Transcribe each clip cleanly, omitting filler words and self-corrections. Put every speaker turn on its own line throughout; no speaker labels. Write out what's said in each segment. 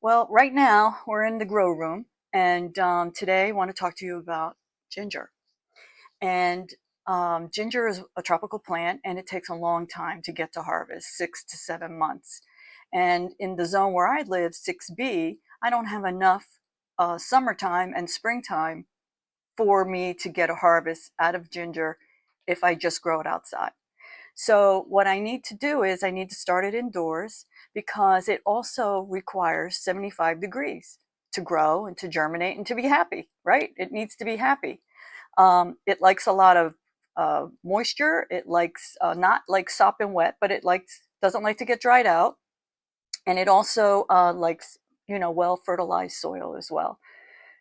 Well, right now we're in the grow room, and today I want to talk to you about ginger. And ginger is a tropical plant, and it takes a long time to get to harvest, 6 to 7 months. And in the zone where I live, 6B, I don't have enough summertime and springtime for me to get a harvest out of ginger if I just grow it outside. So what I need to do is I need to start it indoors because it also requires 75 degrees to grow and to germinate and to be happy, right? It needs to be happy. It likes a lot of moisture. It likes not like sop and wet, but it likes doesn't like to get dried out, and it also likes well fertilized soil as well.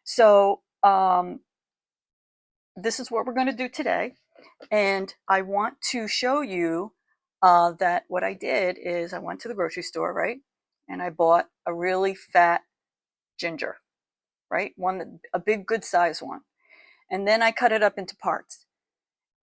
So this is what we're going to do today. And I want to show you that what I did is I went to the grocery store, right? And I bought a really fat ginger, right? A big, good size one. And then I cut it up into parts.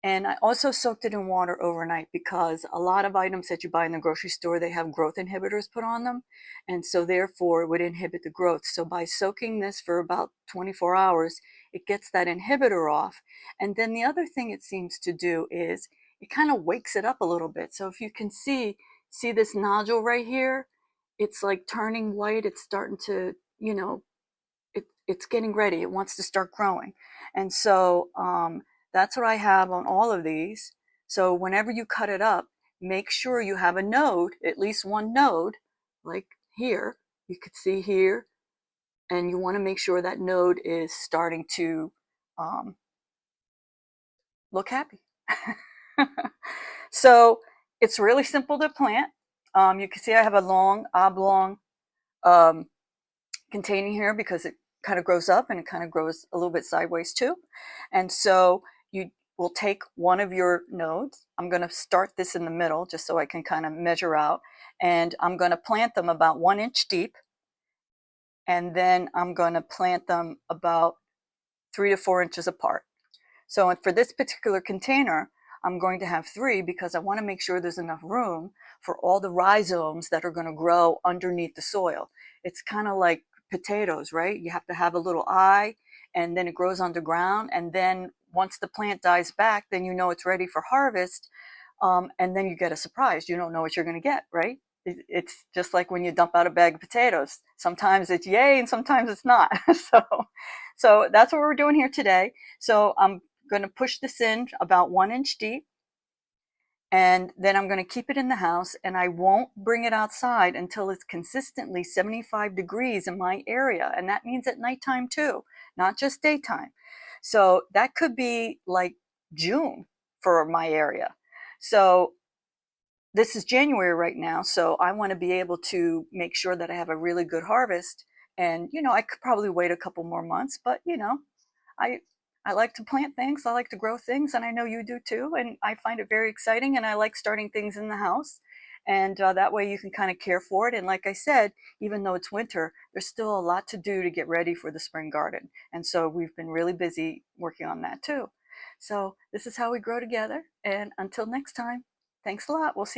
And I also soaked it in water overnight because a lot of items that you buy in the grocery store, they have growth inhibitors put on them. And so therefore it would inhibit the growth. So by soaking this for about 24 hours, it gets that inhibitor off. And then the other thing it seems to do is it kind of wakes it up a little bit. So if you can see this nodule right here, it's like turning white. It's starting to, it's getting ready. It wants to start growing. And so that's what I have on all of these. So whenever you cut it up, make sure you have a node, at least one node, like here, you could see here, and you want to make sure that node is starting to um, look happy. So it's really simple to plant. You can see I have a long oblong um, containing here because it kind of grows up and it kind of grows a little bit sideways too. And so you will take one of your nodes. I'm going to start this in the middle just so I can kind of measure out. And I'm going to plant them about 1 inch deep. And then I'm going to plant them about 3 to 4 inches apart. So for this particular container, I'm going to have 3 because I want to make sure there's enough room for all the rhizomes that are going to grow underneath the soil. It's kind of like potatoes, right? You have to have a little eye, and then it grows underground. And then once the plant dies back, then you know it's ready for harvest. And then you get a surprise. You don't know what you're going to get, right? It's just like when you dump out a bag of potatoes. Sometimes it's yay and sometimes it's not. So that's what we're doing here today. So I'm going to push this in about 1 inch deep, and then I'm going to keep it in the house, and I won't bring it outside until it's consistently 75 degrees in my area. And that means at nighttime too, not just daytime. So that could be like June for my area. So this is January right now, so I want to be able to make sure that I have a really good harvest. And I could probably wait a couple more months, but I I like to plant things, I like to grow things, and I know you do too. And I find it very exciting, and I like starting things in the house. And that way you can kind of care for it. And like I said, even though it's winter, there's still a lot to do to get ready for the spring garden. And so we've been really busy working on that too. So this is how we grow together. And until next time, thanks a lot. We'll see you.